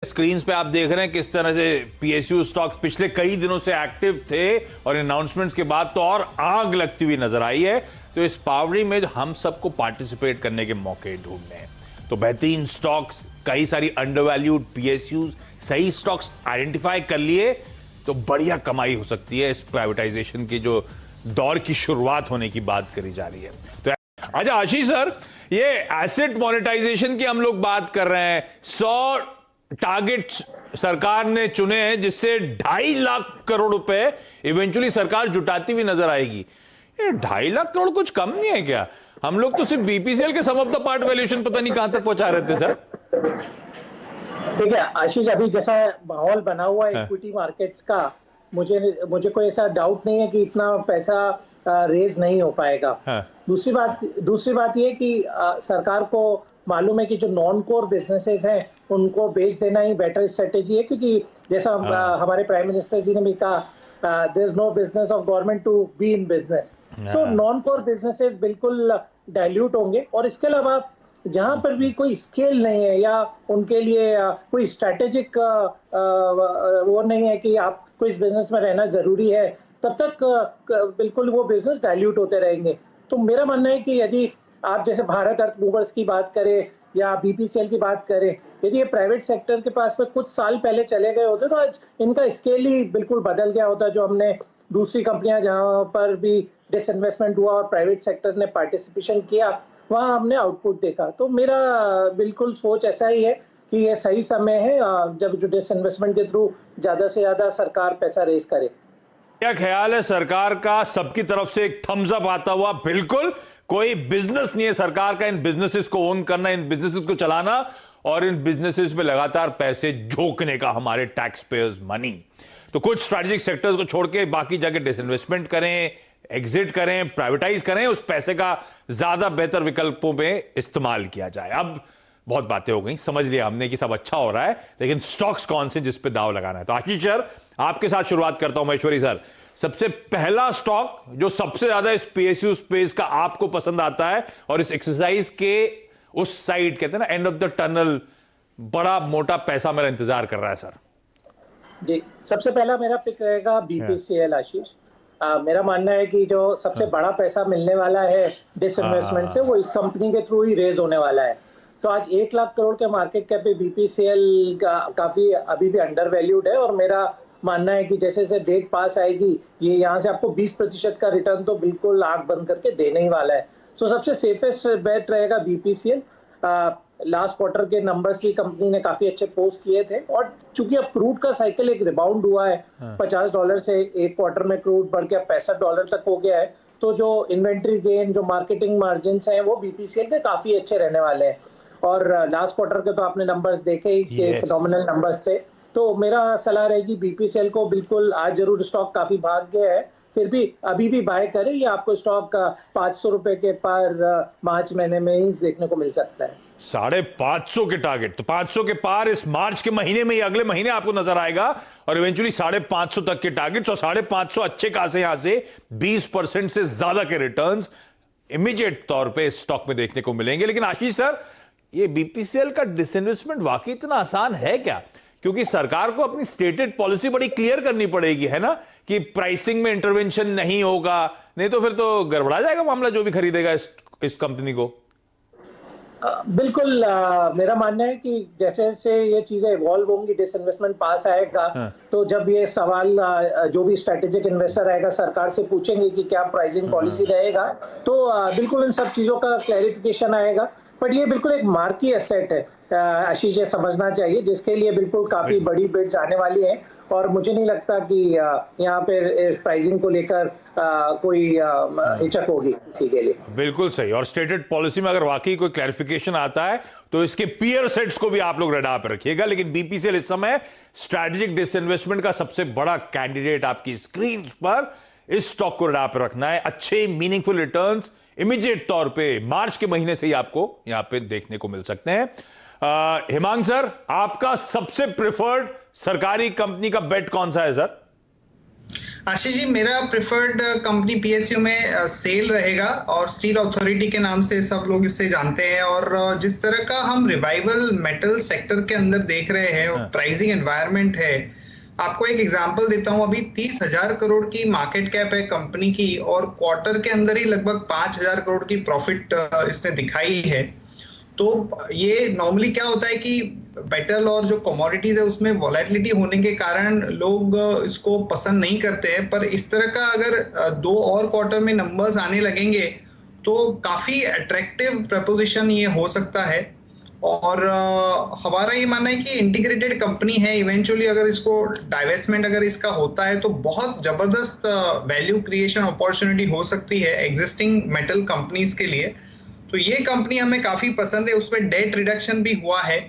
Screen पे आप देख रहे हैं किस तरह से पीएसयू स्टॉक्स पिछले कई दिनों से एक्टिव थे और अनाउंसमेंट्स के बाद तो और आग लगती हुई नजर आई है। तो इस पावरी में हम सबको पार्टिसिपेट करने के मौके ढूंढने हैं। तो बेहतरीन स्टॉक्स, कई सारी अंडरवैल्यूड पीएसयू, सही स्टॉक्स आइडेंटिफाई कर लिए तो बढ़िया कमाई हो सकती है। इस प्राइवेटाइजेशन की जो दौर की शुरुआत होने की बात करी जा रही है। तो अच्छा आशीष सर, ये एसेट मोनेटाइजेशन की हम लोग बात कर रहे हैं। 100 टारगेट सरकार ने चुने हैं जिससे 2.5 लाख करोड़ रुपए इवेंचुअली सरकार जुटाती हुई नजर आएगी। ये 2.5 लाख करोड़ कुछ कम नहीं है क्या? हम लोग तो सिर्फ बीपीसीएल के सम ऑफ द पार्ट वैल्यूएशन पता नहीं कहां तक पहुंचा रहे थे सर। ठीक है आशीष, अभी जैसा माहौल बना हुआ है इक्विटी मार्केट्स का, मुझे कोई ऐसा डाउट नहीं है कि इतना पैसा रेज नहीं हो पाएगा। दूसरी बात ये कि सरकार को मालूम है कि जो नॉन कोर बिजनेसेस हैं उनको बेच देना ही बेटर स्ट्रेटेजी है, क्योंकि जैसा हमारे प्राइम मिनिस्टर जी ने भी कहा, there is no business of government to be in business. So non core businesses बिल्कुल डाइल्यूट होंगे, और इसके अलावा जहां पर भी कोई स्केल नहीं है या उनके लिए कोई स्ट्रेटेजिक वो नहीं है कि आपको इस बिजनेस में रहना जरूरी है, तब तक बिल्कुल वो बिजनेस डाइल्यूट होते रहेंगे। तो मेरा मानना है कि यदि आप जैसे भारत अर्थ मूवर्स की बात करें या बीपीसीएल की बात करें, यदि ये प्राइवेट सेक्टर के पास में कुछ साल पहले चले गए होते तो आज इनका स्केल ही बिल्कुल बदल गया होता। जो हमने दूसरी कंपनियां जहां पर भी डिसइन्वेस्टमेंट हुआ और प्राइवेट सेक्टर ने पार्टिसिपेशन किया, वहां हमने आउटपुट देखा। तो मेरा बिल्कुल सोच ऐसा ही है कि ये सही समय है जब जो डिसइन्वेस्टमेंट के थ्रू ज्यादा से ज्यादा सरकार पैसा रेज करे। क्या ख्याल है सरकार का? सबकी तरफ से एक थम्स अप आता हुआ, बिल्कुल कोई बिजनेस नहीं है सरकार का इन बिजनेसेस को ओन करना, इन बिजनेसेस को चलाना और इन बिजनेसेस पे लगातार पैसे झोंकने का, हमारे टैक्स पेयर्स मनी। तो कुछ स्ट्रेटेजिक सेक्टर्स को छोड़ के बाकी जगह डिसइन्वेस्टमेंट करें, एग्जिट करें, प्राइवेटाइज करें, उस पैसे का ज्यादा बेहतर विकल्पों में इस्तेमाल किया जाए। अब बहुत बातें हो गई, समझ लिया हमने कि सब अच्छा हो रहा है, लेकिन स्टॉक्स कौन से जिस पे दाव लगाना है। तो आशीष सर, आपके साथ शुरुआत करता हूं। महेश्वरी सर, सबसे पहला स्टॉक जो सबसे ज्यादा इस पीएसयू स्पेस का आपको पसंद आता है और इस एक्सरसाइज के उस साइड, कहते हैं ना एंड ऑफ द टनल, बड़ा मोटा पैसा मेरा इंतजार कर रहा है सर। जी, सबसे पहला मेरा पिक रहेगा बीपीसीएल आशीष। मेरा मानना है कि जो सबसे बड़ा पैसा मिलने वाला है डिसइन्वेस्टमेंट से, वो इस कंपनी के थ्रू ही रेज होने वाला है। तो आज 1 लाख करोड़ के मार्केट कैप पे बीपीसीएल का काफी अभी भी अंडर वैल्यूड है, और मेरा मानना है कि जैसे जैसे डेट पास आएगी ये यहाँ से आपको 20% का रिटर्न तो बिल्कुल आंख बंद करके देने ही वाला है। सो सबसे सेफेस्ट बेट रहेगा बीपीसीएल। लास्ट क्वार्टर के नंबर्स भी कंपनी ने काफी अच्छे पोस्ट किए थे, और चूंकि अब क्रूड का साइकिल एक रिबाउंड हुआ है, $50 से एक क्वार्टर में क्रूड बढ़ के अब $65 तक हो गया है, तो जो इन्वेंट्री गेन, जो मार्केटिंग मार्जिन हैं, वो बीपीसीएल के काफी अच्छे रहने वाले हैं। और लास्ट क्वार्टर के तो आपने नंबर्स देखे ही, फिनोमिनल नंबर्स थे। तो मेरा सलाह रहेगी बीपीसीएल को, बिल्कुल आज जरूर स्टॉक काफी भाग गया है, फिर भी अभी भी बाय करें, या आपको स्टॉक 500 रुपए के पार मार्च महीने में ही देखने को मिल सकता है। 550 के टारगेट, तो 500 के पार इस मार्च के महीने में ही, अगले महीने आपको नजर आएगा, और इवेंचुअली 550 तक के टारगेट, और 550 अच्छे खासे यहां से 20% से ज्यादा के रिटर्न्स इमीडिएट तौर पे स्टॉक में देखने को मिलेंगे। लेकिन आशीष सर, ये बीपीसीएल का डिसइन्वेस्टमेंट वाकई इतना आसान है क्या? क्योंकि सरकार को अपनी स्टेटेड पॉलिसी बड़ी क्लियर करनी पड़ेगी, है ना, कि प्राइसिंग में इंटरवेंशन नहीं होगा, नहीं तो फिर तो गड़बड़ा जाएगा मामला, जो भी खरीदेगा इस कंपनी को। बिल्कुल, मेरा मानना है कि जैसे जैसे ये चीजें इवॉल्व होंगी, डिसइन्वेस्टमेंट पास आएगा, तो जब ये सवाल जो भी स्ट्रेटेजिक इन्वेस्टर आएगा सरकार से पूछेंगे कि क्या प्राइसिंग पॉलिसी रहेगा, तो बिल्कुल इन सब चीजों का क्लैरिफिकेशन आएगा। बट ये बिल्कुल एक मार्की एसेट है आशीष, ये समझना चाहिए, जिसके लिए बिल्कुल काफी बड़ी बिड्स आने वाली है, और मुझे नहीं लगता कि यहाँ पे प्राइसिंग को लेकर कोई हिचक होगी किसी के लिए। बिल्कुल सही। और स्टेटेड पॉलिसी में अगर वाकई कोई क्लैरिफिकेशन आता है तो इसके पीयर सेट्स को भी आप लोग रडार पर रखिएगा। लेकिन बीपीसीएल इस समय स्ट्रेटेजिक डिसइन्वेस्टमेंट का सबसे बड़ा कैंडिडेट आपकी स्क्रीन पर, इस स्टॉक को रडार पर रखना है। अच्छे मीनिंगफुल रिटर्न्स इमीडिएट तौर पे मार्च के महीने से ही आपको यहां पे देखने को मिल सकते हैं। हिमांग सर, आपका सबसे प्रेफर्ड सरकारी कंपनी का बेट कौन सा है सर? आशीष जी, मेरा प्रेफर्ड कंपनी पीएसयू में सेल रहेगा और स्टील अथॉरिटी के नाम से सब लोग इससे जानते हैं। और जिस तरह का हम रिवाइवल मेटल सेक्टर के अंदर देख रहे हैं और प्राइसिंग एनवायरनमेंट है, आपको एक एग्जांपल देता हूं। अभी 30,000 करोड़ की मार्केट कैप है कंपनी की और क्वार्टर के अंदर ही लगभग 5,000 करोड़ की प्रॉफिट इसने दिखाई है। तो ये नॉर्मली क्या होता है कि मेटल और जो कमोडिटीज है उसमें वॉलेटिलिटी होने के कारण लोग इसको पसंद नहीं करते हैं, पर इस तरह का अगर 2 और क्वार्टर में नंबर्स आने लगेंगे तो काफी अट्रैक्टिव प्रपोजिशन ये हो सकता है। और हमारा ये मानना है कि इंटीग्रेटेड कंपनी है, इवेंचुअली अगर इसको डाइवेस्टमेंट अगर इसका होता है तो बहुत जबरदस्त वैल्यू क्रिएशन अपॉर्चुनिटी हो सकती है एग्जिस्टिंग मेटल कंपनीज के लिए। तो ये कंपनी हमें काफी पसंद है, उसमें डेट रिडक्शन भी हुआ है।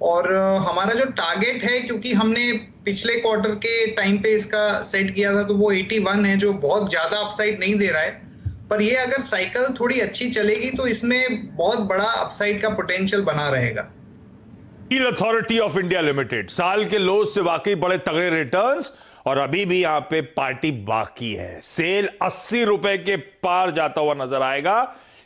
और हमारा जो टारगेट है, क्योंकि हमने पिछले क्वार्टर के टाइम पे इसका सेट किया था, तो वो 81 है, जो बहुत ज्यादा अपसाइड नहीं दे रहा है। पर ये अगर साइकिल थोड़ी अच्छी चलेगी तो इसमें बहुत बड़ा अपसाइड का पोटेंशियल बना रहेगा। Steel authority of India limited साल के लो से वाकई बड़े तगड़े रिटर्न्स और अभी भी यहां पे पार्टी बाकी है। सेल 80 रुपए के पार जाता हुआ नजर आएगा,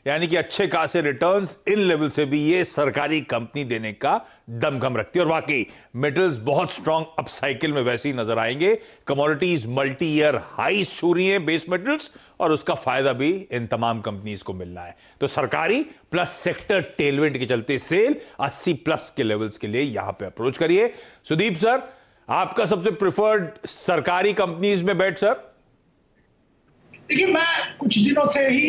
यानी कि अच्छे खासे रिटर्न्स इन लेवल से भी ये सरकारी कंपनी देने का दमखम रखती है। और वाकई मेटल्स बहुत स्ट्रांग अप साइकिल में वैसे ही नजर आएंगे। कमोडिटीज मल्टी ईयर हाईस छू रही हैं बेस मेटल्स, और उसका फायदा भी इन तमाम कंपनीज को मिल रहा है। तो सरकारी प्लस सेक्टर टेलविंड के चलते सेल 80 प्लस के लेवल्स के लिए यहां पे अप्रोच करिए। सुदीप सर, आपका सबसे प्रिफर्ड सरकारी कंपनीज में बेट सर? देखिए, मैं कुछ दिनों से ही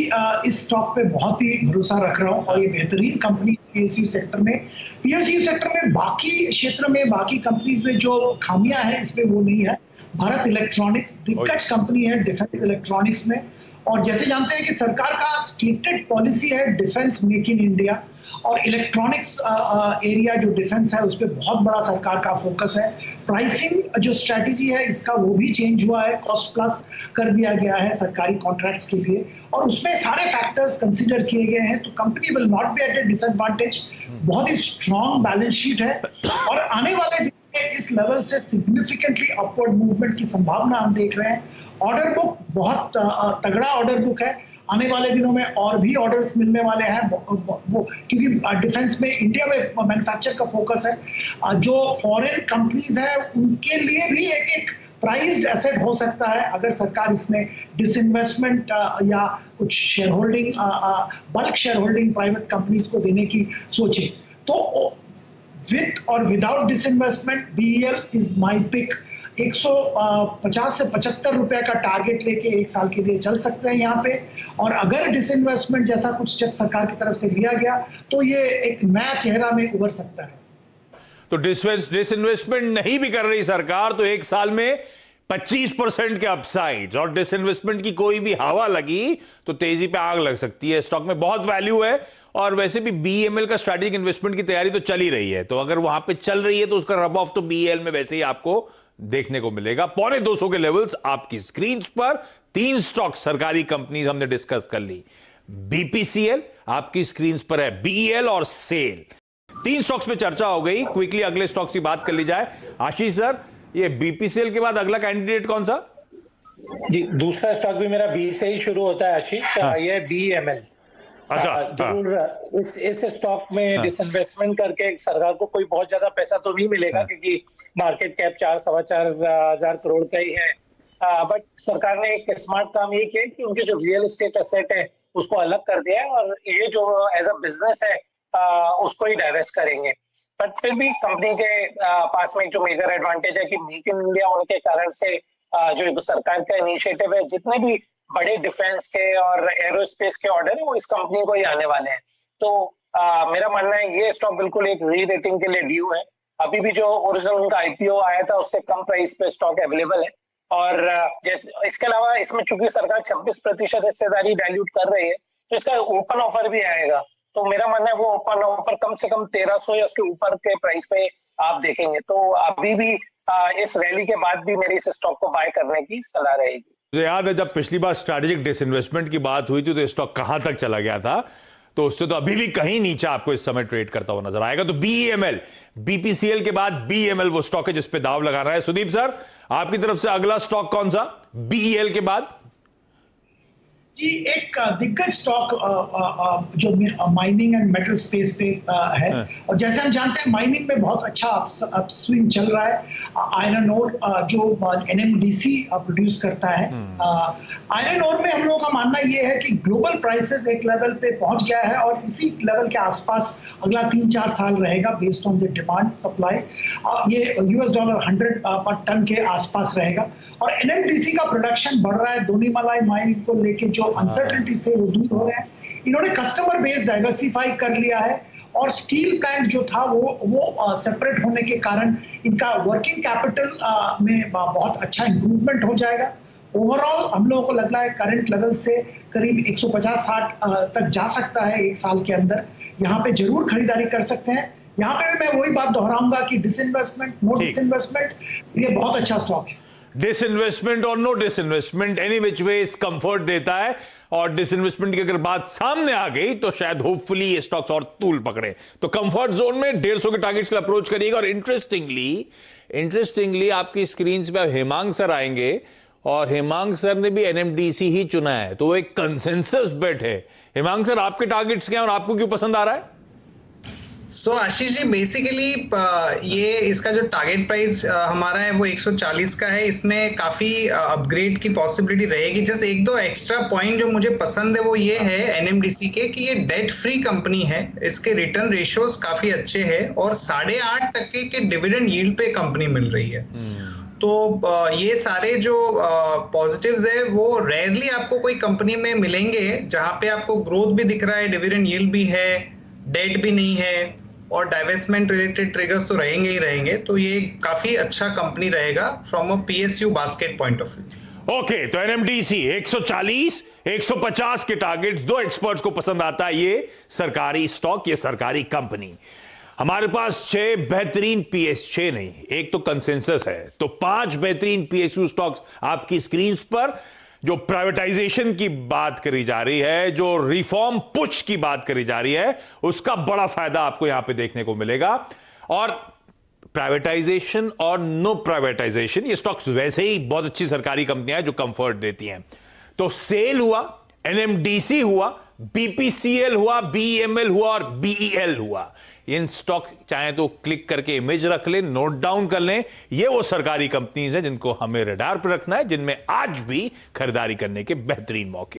इस स्टॉक पे बहुत ही भरोसा रख रहा हूँ और ये बेहतरीन कंपनी पीएसयू सेक्टर में बाकी क्षेत्र में बाकी कंपनीज में जो खामियां हैं इसमें वो नहीं है। भारत इलेक्ट्रॉनिक्स दिग्गज कंपनी है डिफेंस इलेक्ट्रॉनिक्स में, और जैसे जानते हैं कि सरकार का स्टेटेड पॉलिसी है डिफेंस मेक इन इंडिया, और इलेक्ट्रॉनिक्स एरिया जो डिफेंस है उस पर बहुत बड़ा सरकार का फोकस है। प्राइसिंग जो स्ट्रैटेजी है इसका वो भी चेंज हुआ है, कॉस्ट प्लस कर दिया गया है सरकारी कॉन्ट्रैक्ट्स के लिए, और उसमें सारे फैक्टर्स कंसीडर किए गए हैं। तो company will not be at a disadvantage. बहुत ही स्ट्रॉन्ग बैलेंस शीट है और आने वाले दिन में इस लेवल से सिग्निफिकेंटली अपवर्ड मूवमेंट की संभावना हम देख रहे हैं। ऑर्डर बुक बहुत तगड़ा ऑर्डर बुक है, आने वाले दिनों में और भी ऑर्डर्स मिलने वाले हैं वो क्योंकि डिफेंस में इंडिया में मैन्युफैक्चर का फोकस है। जो फॉरेन कंपनीज है उनके लिए भी एक प्राइज्ड एसेट हो सकता है अगर सरकार इसमें डिसइन्वेस्टमेंट या कुछ share holding bulk share holding private companies को देने की सोचे। तो विद और without disinvestment BEL is my pick. 150 से 75 रुपए का टारगेट लेके एक साल के लिए चल सकते हैं यहाँ पे, और अगर डिसइन्वेस्टमेंट जैसा कुछ स्टेप सरकार की तरफ से लिया गया तो ये एक नया चेहरा में उभर सकता है। तो डिसइन्वेस्टमेंट नहीं भी कर रही सरकार तो एक साल में 25% के अपसाइड, और डिसइन्वेस्टमेंट की कोई भी हवा लगी तो तेजी पे आग लग सकती है। स्टॉक में बहुत वैल्यू है और वैसे भी बीईएमएल का स्ट्रैटेजिक इन्वेस्टमेंट की तैयारी तो चल ही रही है, तो अगर वहां पे चल रही है तो उसका रब ऑफ तो बीईएल में वैसे ही आपको देखने को मिलेगा। 250 के लेवल्स आपकी स्क्रीन पर। 3 स्टॉक सरकारी कंपनीज हमने डिस्कस कर ली। बीपीसीएल आपकी स्क्रीन पर है, बीईएल और सेल। 3 स्टॉक्स पे चर्चा हो गई। क्विकली अगले स्टॉक्स की बात कर ली जाए। आशीष सर, ये बीपीसीएल के बाद अगला कैंडिडेट कौन सा? जी, दूसरा स्टॉक भी मेरा बी से ही शुरू होता है आशीष। ये बीएमएल। अच्छा, जरूर इस स्टॉक में डिसइन्वेस्टमेंट करके सरकार को कोई बहुत ज्यादा पैसा तो नहीं मिलेगा क्योंकि मार्केट कैप 4-4.25 करोड़ का ही है। बट सरकार ने एक स्मार्ट काम ये किया कि उनके जो रियल एस्टेट एसेट है उसको अलग कर दिया है और ये जो एज अ बिजनेस है उसको ही डाइवेस्ट करेंगे। बट फिर भी कंपनी के पास में जो मेजर एडवांटेज है कि मेक इन इंडिया होने के कारण से जो सरकार का इनिशिएटिव है, जितने भी बड़े डिफेंस के और एरोस्पेस के ऑर्डर है वो इस कंपनी को ही आने वाले हैं। तो मेरा मानना है ये स्टॉक बिल्कुल एक री रेटिंग के लिए ड्यू है। अभी भी जो ओरिजिनल उनका आईपीओ आया था उससे कम प्राइस पे स्टॉक अवेलेबल है, और इसके अलावा इसमें चूंकि सरकार 26% हिस्सेदारी डाइल्यूट कर रही है तो इसका ओपन ऑफर भी आएगा। तो मेरा मानना है वो ओपन ऑफर कम से कम 1300 या उसके ऊपर के प्राइस पे आप देखेंगे। तो अभी भी इस रैली के बाद भी मेरी इस स्टॉक को बाय करने की सलाह रहेगी। मुझे याद है जब पिछली बार स्ट्रैटेजिक डिसइन्वेस्टमेंट की बात हुई थी तो स्टॉक कहां तक चला गया था। तो उससे तो अभी भी कहीं नीचे आपको इस समय ट्रेड करता हुआ नजर आएगा। तो BEML, BPCL के बाद BEML वो स्टॉक है जिस पे दाव लगा रहा है। सुदीप सर, आपकी तरफ से अगला स्टॉक कौन सा, BEL के बाद? जी, एक दिग्गज स्टॉक जो माइनिंग एंड मेटल स्पेस पे है, और जैसे हम जानते हैं माइनिंग में बहुत अच्छा अपस्विंग चल रहा है। आयरन ओर जो NMDC प्रोड्यूस करता है, आयरन ओर में हम लोगों का मानना ये है कि ग्लोबल प्राइसेस एक लेवल पे पहुंच गया है और इसी लेवल के आसपास अगला 3-4 साल रहेगा based on the demand supply. ये $100 पर टन के आसपास रहेगा। और NMDC का प्रोडक्शन बढ़ रहा है, दोनीमलाई माइन को लेके जो अनसर्टेनिटीज थे वो दूर हो रहे हैं। इन्होंने कस्टमर बेस डाइवर्सिफाई कर लिया है और स्टील प्लांट जो था वो सेपरेट होने के कारण इनका वर्किंग कैपिटल में बहुत अच्छा इंप्रूवमेंट हो जाएगा। ओवरऑल हम लोगों को लग रहा है करंट लेवल से करीब 150-60 तक जा सकता है एक साल के अंदर। यहाँ पे जरूर खरीदारी कर सकते हैं। यहाँ पे मैं वही बात दोहराऊंगा कि डिसइन्वेस्टमेंट, नो डिसइन्वेस्टमेंट, ये बहुत अच्छा स्टॉक है। डिसइन्वेस्टमेंट और नो डिसइन्वेस्टमेंट एनी विच वे इस कंफर्ट देता है, और डिसइन्वेस्टमेंट की अगर बात सामने आ गई तो शायद होपफुली ये स्टॉक्स और तूल पकड़े। तो कंफर्ट जोन में 150 के टारगेट्स का अप्रोच करिएगा। और इंटरेस्टिंगली आपकी स्क्रीन पे हेमांग सर आएंगे, और हेमांग सर ने भी NMDC ही चुना है, तो वो एक कंसेंसस बेट है। हेमांग सर, आपके टारगेट्स क्या हैं और आपको क्यों पसंद आ रहा है? सो आशीष जी, बेसिकली ये इसका जो टारगेट प्राइस हमारा है वो 140 का है। इसमें काफी अपग्रेड की पॉसिबिलिटी रहेगी। जस्ट 1-2 एक्स्ट्रा पॉइंट जो मुझे पसंद है वो ये है NMDC के कि ये डेट फ्री कंपनी है, इसके रिटर्न रेशियोज काफी अच्छे हैं और 8.5% के डिविडेंड यील्ड पे कंपनी मिल रही है। तो ये सारे जो पॉजिटिव्स है वो रेयरली आपको कोई कंपनी में मिलेंगे जहां पे आपको ग्रोथ भी दिख रहा है, डिविडेंड यील्ड भी है, डेट भी नहीं है और डाइवेस्टमेंट रिलेटेड ट्रिगर्स तो रहेंगे ही रहेंगे। तो ये काफी अच्छा कंपनी रहेगा from a PSU basket point of view. Okay, तो NMDC 140, 150 के टारगेट्स, 2 एक्सपर्ट्स को पसंद आता है ये सरकारी स्टॉक, ये सरकारी कंपनी। हमारे पास 6 बेहतरीन 6 नहीं, एक तो कंसेंसस है, तो 5 बेहतरीन PSU स्टॉक्स आपकी स्क्रीन पर। जो प्राइवेटाइजेशन की बात करी जा रही है, जो रिफॉर्म पुश की बात करी जा रही है, उसका बड़ा फायदा आपको यहां पे देखने को मिलेगा। और प्राइवेटाइजेशन और नो प्राइवेटाइजेशन, ये स्टॉक्स वैसे ही बहुत अच्छी सरकारी कंपनियां हैं जो कंफर्ट देती हैं। तो सेल हुआ, NMDC हुआ, BPCL हुआ, BEML हुआ और BEL हुआ। इन स्टॉक चाहे तो क्लिक करके इमेज रख लें, नोट डाउन कर लें। ये वो सरकारी कंपनीज हैं जिनको हमें रडार पर रखना है, जिनमें आज भी खरीदारी करने के बेहतरीन मौके